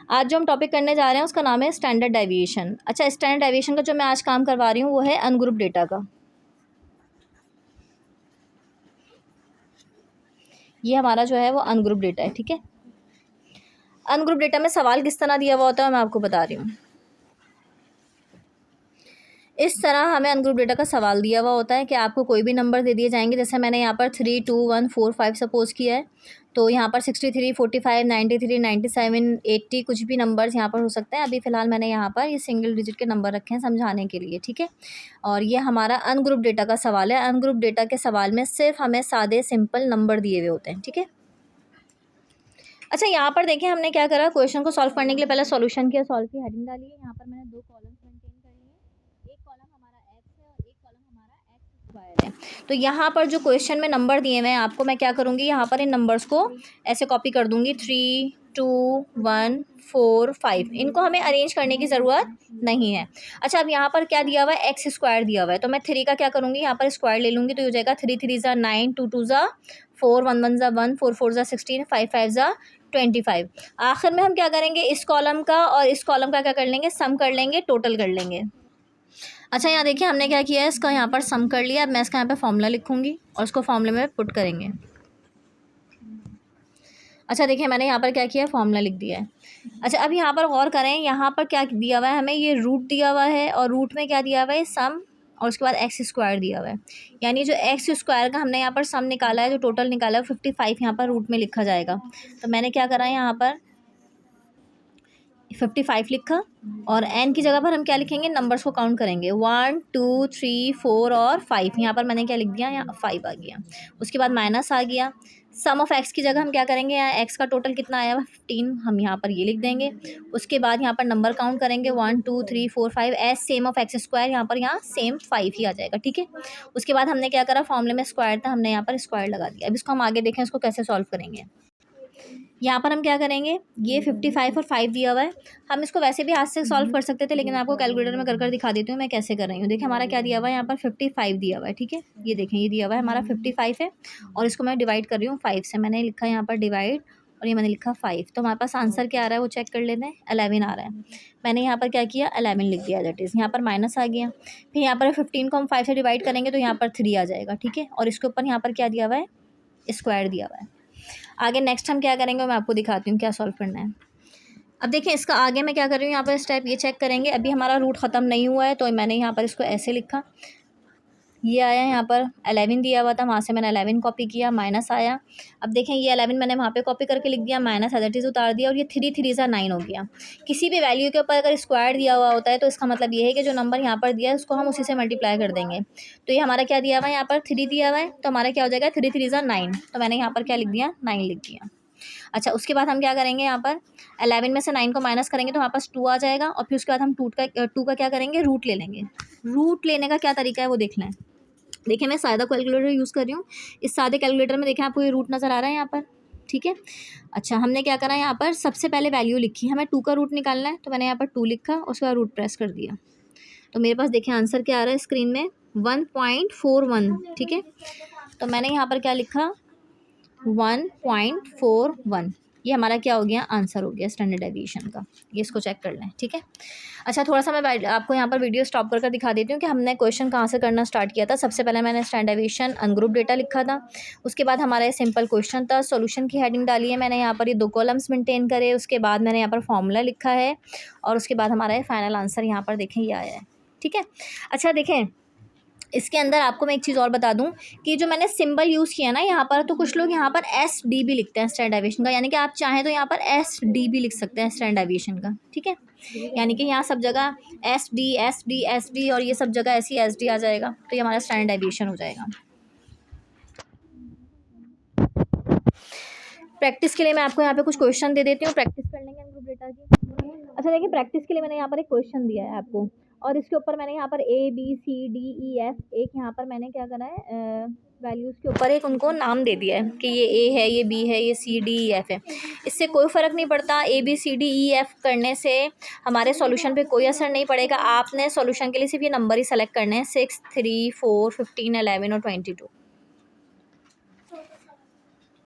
आज जो हम टॉपिक करने जा रहे हैं उसका नाम है स्टैंडर्ड डेविएशन। अच्छा, स्टैंडर्ड डेविएशन का जो मैं आज काम करवा रही हूँ वो है अनग्रुप डेटा का। ये हमारा जो है वो अनग्रुप डेटा है, ठीक है। अनग्रुप डेटा में सवाल किस तरह दिया हुआ होता है मैं आपको बता रही हूँ। इस तरह हमें अनग्रुप डेटा का सवाल दिया हुआ होता है कि आपको कोई भी नंबर दे दिए जाएंगे। जैसे मैंने यहाँ पर 3, 2, 1, 4, 5 सपोज़ किया है, तो यहाँ पर 63, 45, 93, 97, 80 कुछ भी नंबर्स यहाँ पर हो सकते हैं। अभी फ़िलहाल मैंने यहाँ पर ये सिंगल डिजिट के नंबर रखे हैं समझाने के लिए, ठीक है। और ये हमारा अनग्रुप डेटा का सवाल है। अनग्रुप डेटा के सवाल में सिर्फ हमें सादे सिंपल नंबर दिए हुए होते हैं, ठीक है। अच्छा, यहाँ पर देखिए हमने क्या करा, क्वेश्चन को सॉल्व करने के लिए पहले सॉल्यूशन किया, सॉल्व की हेडिंग डाली है। यहाँ पर मैंने 2 कॉलम्स मेंटेन कर लिए। एक कॉलम हमारा एक्स है और एक कॉलम हमारा एक्स स्क्वायर है। तो यहाँ पर जो क्वेश्चन में नंबर दिए हुए हैं आपको मैं क्या करूँगी, यहाँ पर इन नंबर्स को ऐसे कॉपी कर दूँगी। 3, 2, 1, 4, 5 इनको हमें अरेंज करने की ज़रूरत नहीं है। अच्छा, अब यहाँ पर क्या दिया हुआ है, एक्स स्क्वायर दिया हुआ है, तो मैं 3 का क्या करूँगी, यहाँ पर स्क्वायर ले लूँगी। तो ये हो जाएगा 3 3 ज़ा 9, 2 2 ज़ा 4, 1 1 ज़ा 1, 4 4 ज़ा 16, 5 5 ज़ा 25। आखिर में हम क्या करेंगे, इस कॉलम का और इस कॉलम का क्या कर लेंगे, सम कर लेंगे, टोटल कर लेंगे। अच्छा, यहाँ देखिए हमने क्या किया है, इसका यहाँ पर सम कर लिया। अब मैं इसका यहाँ पे फॉर्मूला लिखूँगी और उसको फॉर्मूले में पुट करेंगे। अच्छा देखिए मैंने यहाँ पर क्या किया, फॉर्मूला लिख दिया है। अच्छा, अब यहाँ पर गौर करें, यहाँ पर क्या दिया हुआ है, हमें ये रूट दिया हुआ है और रूट में क्या दिया हुआ है, सम, और उसके बाद एक्स स्क्वायर दिया हुआ है। यानी जो एक्स स्क्वायर का हमने यहाँ पर सम निकाला है, जो टोटल निकाला है 55 यहाँ पर रूट में लिखा जाएगा। तो मैंने क्या करा, यहाँ पर 55 लिखा और n की जगह पर हम क्या लिखेंगे, नंबर्स को काउंट करेंगे। 1 2 3 4 और 5। यहाँ पर मैंने क्या लिख दिया, यहाँ 5 आ गया। उसके बाद माइनस आ गया। सम ऑफ एक्स की जगह हम क्या करेंगे, यहाँ एक्स का टोटल कितना आया 15, हम यहाँ पर ये लिख देंगे। उसके बाद यहाँ पर नंबर काउंट करेंगे 1 2 3 4 5 S same of x square, यहाँ पर यहाँ सेम 5 ही आ जाएगा, ठीक है। उसके बाद हमने क्या करा, फॉर्मूले में स्क्वायर था, हमने यहाँ पर स्क्वायर लगा दिया। अब इसको हम आगे देखें इसको कैसे सॉल्व करेंगे। यहाँ पर हम क्या करेंगे, ये 55 और 5 दिया हुआ है, हम इसको वैसे भी हाथ से सॉल्व कर सकते थे, लेकिन आपको कैलकुलेटर में कर दिखा देती हूँ मैं कैसे कर रही हूँ। देखिए हमारा क्या दिया हुआ है, यहाँ पर 55 दिया हुआ है, ठीक है। ये देखें ये दिया हुआ है हमारा 55 है और इसको मैं डिवाइड कर रही हूँ 5 से। मैंने लिखा यहाँ पर डिवाइड और ये मैंने लिखा 5। तो हमारे पास आंसर क्या आ रहा है वो चेक कर लेते हैं, 11 आ रहा है। मैंने यहाँ पर क्या किया, 11 लिख दिया, दैट इज़ यहाँ पर माइनस आ गया। फिर यहाँ पर 15 को हम 5 से डिवाइड करेंगे तो यहाँ पर 3 आ जाएगा, ठीक है। और इसके ऊपर यहाँ पर क्या दिया हुआ है, स्क्वायर दिया हुआ है। आगे नेक्स्ट हम क्या करेंगे मैं आपको दिखाती हूँ क्या सॉल्व करना है। अब देखिए इसका आगे मैं क्या कर रही हूँ, यहाँ पर स्टेप ये चेक करेंगे। अभी हमारा रूट ख़त्म नहीं हुआ है तो मैंने यहाँ पर इसको ऐसे लिखा, ये आया यहाँ पर 11 दिया हुआ था, वहाँ से मैंने 11 कॉपी किया, माइनस आया। अब देखें ये 11 मैंने वहाँ पे कॉपी करके लिख दिया, माइनस एज इट इज़ उतार दिया और ये 3 3 ज़ा 9 हो गया। किसी भी वैल्यू के ऊपर अगर स्क्वायर दिया हुआ होता है तो इसका मतलब ये है कि जो नंबर यहाँ पर दिया है उसको हम उसी से मल्टीप्लाई कर देंगे। तो ये हमारा क्या दिया हुआ है, यहाँ पर 3 दिया हुआ है, तो हमारा क्या हो जाएगा 3 3 ज़ा 9। तो मैंने यहाँ पर क्या लिख दिया, 9 लिख दिया। अच्छा, उसके बाद हम क्या करेंगे, यहाँ पर 11 में से 9 को माइनस करेंगे तो हमारे पास 2 आ जाएगा और फिर उसके बाद हम 2 का क्या करेंगे, रूट ले लेंगे। रूट लेने का क्या तरीका है वो देखना है। देखिए मैं सादा कैलकुलेटर यूज़ कर रही हूँ। इस सादे कैलकुलेटर में देखें आपको ये रूट नज़र आ रहा है यहाँ पर, ठीक है। अच्छा, हमने क्या करा, यहाँ पर सबसे पहले वैल्यू लिखी, हमें 2 का रूट निकालना है, तो मैंने यहाँ पर 2 लिखा, उसके बाद रूट प्रेस कर दिया। तो मेरे पास देखिए आंसर क्या आ रहा है स्क्रीन में, 1.41, ठीक है। तो मैंने यहाँ पर क्या लिखा, 1.41। ये हमारा क्या हो गया, आंसर हो गया स्टैंडर्ड डेविएशन का। ये इसको चेक कर लें, ठीक है। अच्छा, थोड़ा सा मैं आपको यहाँ पर वीडियो स्टॉप कर दिखा देती हूँ कि हमने क्वेश्चन कहाँ से करना स्टार्ट किया था। सबसे पहले मैंने स्टैंडर्ड डेविएशन अनग्रुप डेटा लिखा था। उसके बाद हमारा ये सिंपल क्वेश्चन था, सॉल्यूशन की हेडिंग डाली है मैंने, यहाँ पर ये 2 कॉलम्स मेंटेन करे। उसके बाद मैंने यहाँ पर फॉर्मूला लिखा है और उसके बाद हमारा ये फाइनल आंसर यहाँ पर देखें ये आया है, ठीक है। अच्छा देखें इसके अंदर आपको मैं एक चीज़ और बता दूं कि जो मैंने सिंबल यूज़ किया ना यहाँ पर, तो कुछ लोग यहाँ पर एस डी भी लिखते हैं स्टैंडर्ड डेविएशन का, यानी कि आप चाहें तो यहाँ पर एस डी भी लिख सकते हैं स्टैंडर्ड डेविएशन का, ठीक है। यानी कि यहाँ सब जगह एस डी और ये सब जगह ऐसी एस डी आ जाएगा, तो ये हमारा स्टैंडर्ड डेविएशन हो जाएगा। प्रैक्टिस के लिए मैं आपको यहाँ पे कुछ क्वेश्चन दे देती हूँ, प्रैक्टिस कर लेंगे अनग्रुप डेटा की। अच्छा देखिए प्रैक्टिस के लिए मैंने यहाँ पर एक क्वेश्चन दिया है आपको और इसके ऊपर मैंने यहाँ पर A B C D E F एक यहाँ पर मैंने क्या करा है, वैल्यूज़ के ऊपर एक उनको नाम दे दिया है कि ये A है, ये B है, ये C D E F है। इससे कोई फ़र्क नहीं पड़ता, A B C D E F करने से हमारे सॉल्यूशन पे कोई असर नहीं पड़ेगा। आपने सॉल्यूशन के लिए सिर्फ ये नंबर ही सेलेक्ट करने हैं, 6, 3, 4, 15, 11 और 22।